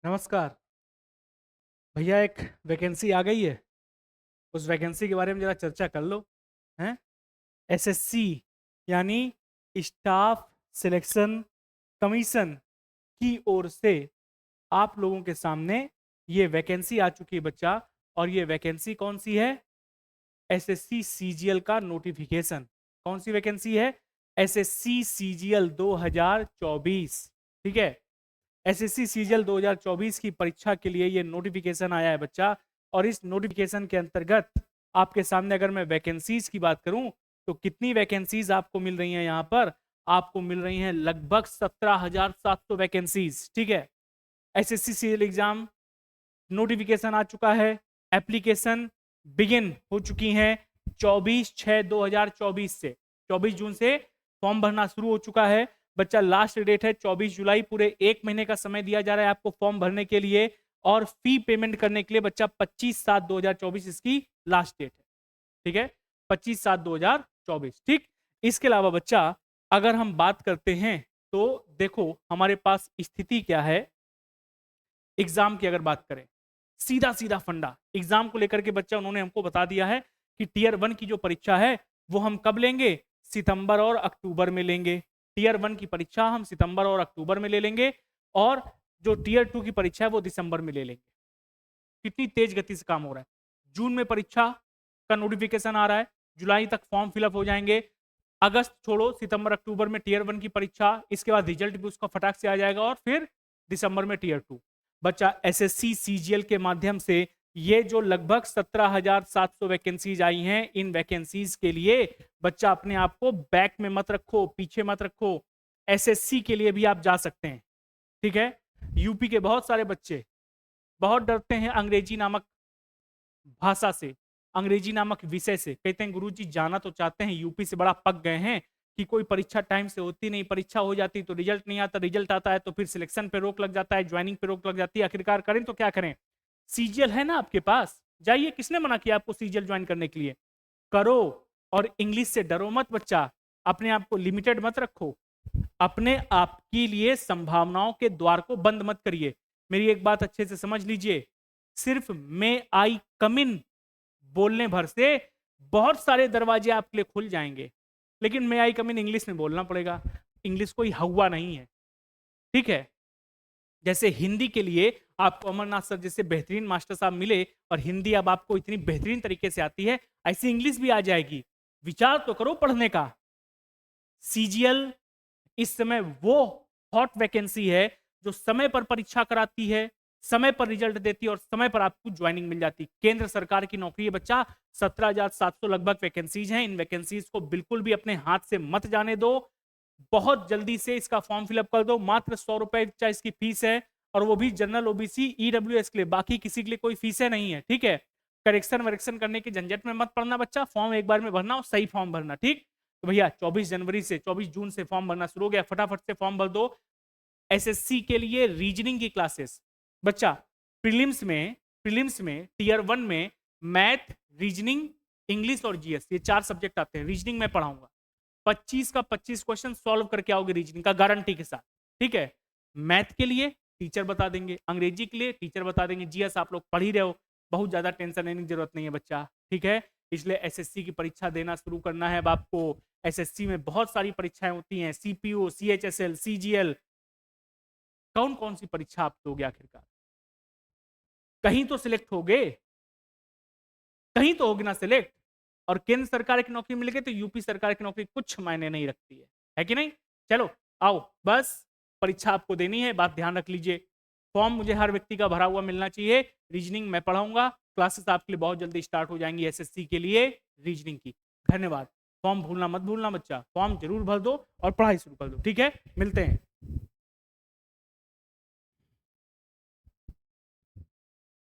नमस्कार भैया। एक वैकेंसी आ गई है, उस वैकेंसी के बारे में जरा चर्चा कर लो। हैं? एसएससी यानी स्टाफ सिलेक्शन कमीशन की ओर से आप लोगों के सामने ये वैकेंसी आ चुकी है बच्चा। और ये वैकेंसी कौन सी है? एसएससी सीजीएल का नोटिफिकेशन। कौन सी वैकेंसी है? SSC CGL 2024। ठीक है, एसएससी सीजीएल 2024 की परीक्षा के लिए ये नोटिफिकेशन आया है बच्चा। और इस नोटिफिकेशन के अंतर्गत आपके सामने अगर मैं वैकेंसीज की बात करूं तो कितनी वैकेंसीज आपको मिल रही हैं? यहां पर आपको मिल रही हैं लगभग 17,700 वैकेंसीज। ठीक है, एसएससी सीजीएल एग्जाम नोटिफिकेशन आ चुका है। एप्लीकेशन बिगिन हो चुकी हैं 24/6/2024 से। 24 जून से फॉर्म भरना शुरू हो चुका है बच्चा। लास्ट डेट है 24 जुलाई। पूरे एक महीने का समय दिया जा रहा है आपको फॉर्म भरने के लिए। और फी पेमेंट करने के लिए बच्चा 25/7/2024 इसकी लास्ट डेट है। ठीक है, 25/7/2024। ठीक, इसके अलावा बच्चा अगर हम बात करते हैं तो देखो हमारे पास स्थिति क्या है एग्जाम की। अगर बात करें सीधा सीधा फंडा एग्जाम को लेकर के बच्चा उन्होंने हमको बता दिया है कि टीयर 1 की जो परीक्षा है वो हम कब लेंगे? सितंबर और अक्टूबर में लेंगे। टीयर 1 की परीक्षा हम सितंबर और अक्टूबर में ले लेंगे और जो टीयर 2 की परीक्षा है वो दिसंबर में ले लेंगे। कितनी तेज गति से काम हो रहा है। जून में परीक्षा का नोटिफिकेशन आ रहा है, जुलाई तक फॉर्म फिलअप हो जाएंगे। अगस्त छोड़ो, सितंबर अक्टूबर में टीयर 1 की परीक्षा, इसके बाद रिजल्ट भी उसका फटाक से आ जाएगा और फिर दिसंबर में टीयर 2। बच्चा एसएससी सीजीएल के माध्यम से ये जो लगभग 17,700 वैकेंसीज आई हैं, इन वैकेंसीज के लिए बच्चा अपने आप को बैक में मत रखो, पीछे मत रखो। एसएससी के लिए भी आप जा सकते हैं। ठीक है, यूपी के बहुत सारे बच्चे बहुत डरते हैं अंग्रेजी नामक भाषा से, अंग्रेजी नामक विषय से। कहते हैं गुरुजी जाना तो चाहते हैं, यूपी से बड़ा पक गए हैं कि कोई परीक्षा टाइम से होती नहीं, परीक्षा हो जाती तो रिजल्ट नहीं आता, रिजल्ट आता है तो फिर सिलेक्शन पे रोक लग जाता है, ज्वाइनिंग पे रोक लग जाती है। आखिरकार करें तो क्या करें? सीजीएल है ना आपके पास, जाइए। किसने मना किया आपको सीजीएल ज्वाइन करने के लिए? करो। और इंग्लिश से डरो मत बच्चा, अपने आप को लिमिटेड मत रखो, अपने आप के लिए संभावनाओं के द्वार को बंद मत करिए। मेरी एक बात अच्छे से समझ लीजिए, सिर्फ मे आई कम इन बोलने भर से बहुत सारे दरवाजे आपके लिए खुल जाएंगे। लेकिन मे आई कम इन इंग्लिश में बोलना पड़ेगा। इंग्लिश कोई हवा नहीं है। ठीक है, जैसे हिंदी के लिए आपको अमरनाथ सर जैसे बेहतरीन मास्टर साहब मिले और हिंदी अब आपको इतनी बेहतरीन तरीके से आती है, ऐसी इंग्लिश भी आ जाएगी। विचार तो करो पढ़ने का। सीजीएल इस समय वो हॉट वैकेंसी है जो समय पर परीक्षा कराती है, समय पर रिजल्ट देती है और समय पर आपको ज्वाइनिंग मिल जाती है। केंद्र सरकार की नौकरी है बच्चा। 17,700 लगभग वैकेंसीज हैं। इन वैकेंसीज को बिल्कुल भी अपने हाथ से मत जाने दो। बहुत जल्दी से इसका फॉर्म फिलअप कर दो। मात्र 100 रुपए इसकी फीस है और वो भी जनरल ओबीसी ईडब्ल्यूएस के लिए, बाकी किसी के लिए कोई फीसें नहीं है। ठीक है, करेक्शन वरेक्शन करने की झंझट में मत पड़ना बच्चा। फॉर्म एक बार में भरना और सही फॉर्म भरना। ठीक, तो भैया 24 जनवरी से 24 जून से फॉर्म भरना शुरू हो गया, फटाफट से फॉर्म भर दो। एसएससी के लिए रीजनिंग की क्लासेस बच्चा, प्रीलिम्स में टीयर 1 में मैथ, रीजनिंग, इंग्लिश और जीएस, ये 4 सब्जेक्ट आते हैं। रीजनिंग में पढ़ाऊंगा, 25 का 25 क्वेश्चन सॉल्व करके आओगे रीजनिंग का, गारंटी के साथ। ठीक है, मैथ के लिए टीचर बता देंगे, अंग्रेजी के लिए टीचर बता देंगे, जीएस आप लोग पढ़ ही रहे हो, बहुत ज्यादा टेंशन लेने की जरूरत नहीं है बच्चा। ठीक है, इसलिए एसएससी की परीक्षा देना शुरू करना है अब आपको। एसएससी में बहुत सारी परीक्षाएं होती हैं, सीपीओ, सीएचएसएल, सीजीएल। कौन कौन सी परीक्षा आप दोगे आखिरकार? कहीं तो सिलेक्ट हो गए, कहीं तो होगी ना सिलेक्ट। और केंद्र सरकार की नौकरी मिल गई तो यूपी सरकार की नौकरी कुछ मायने नहीं रखती है कि नहीं? चलो आओ, बस परीक्षा आपको देनी है, बात ध्यान रख लीजिए। फॉर्म मुझे हर व्यक्ति का भरा हुआ मिलना चाहिए। रीजनिंग मैं पढ़ाऊंगा, क्लासेस आपके लिए बहुत जल्दी स्टार्ट हो जाएंगी एसएससी के लिए रीजनिंग की। धन्यवाद। फॉर्म भूलना मत भूलना बच्चा, फॉर्म जरूर भर दो और पढ़ाई शुरू कर दो। ठीक है, मिलते हैं।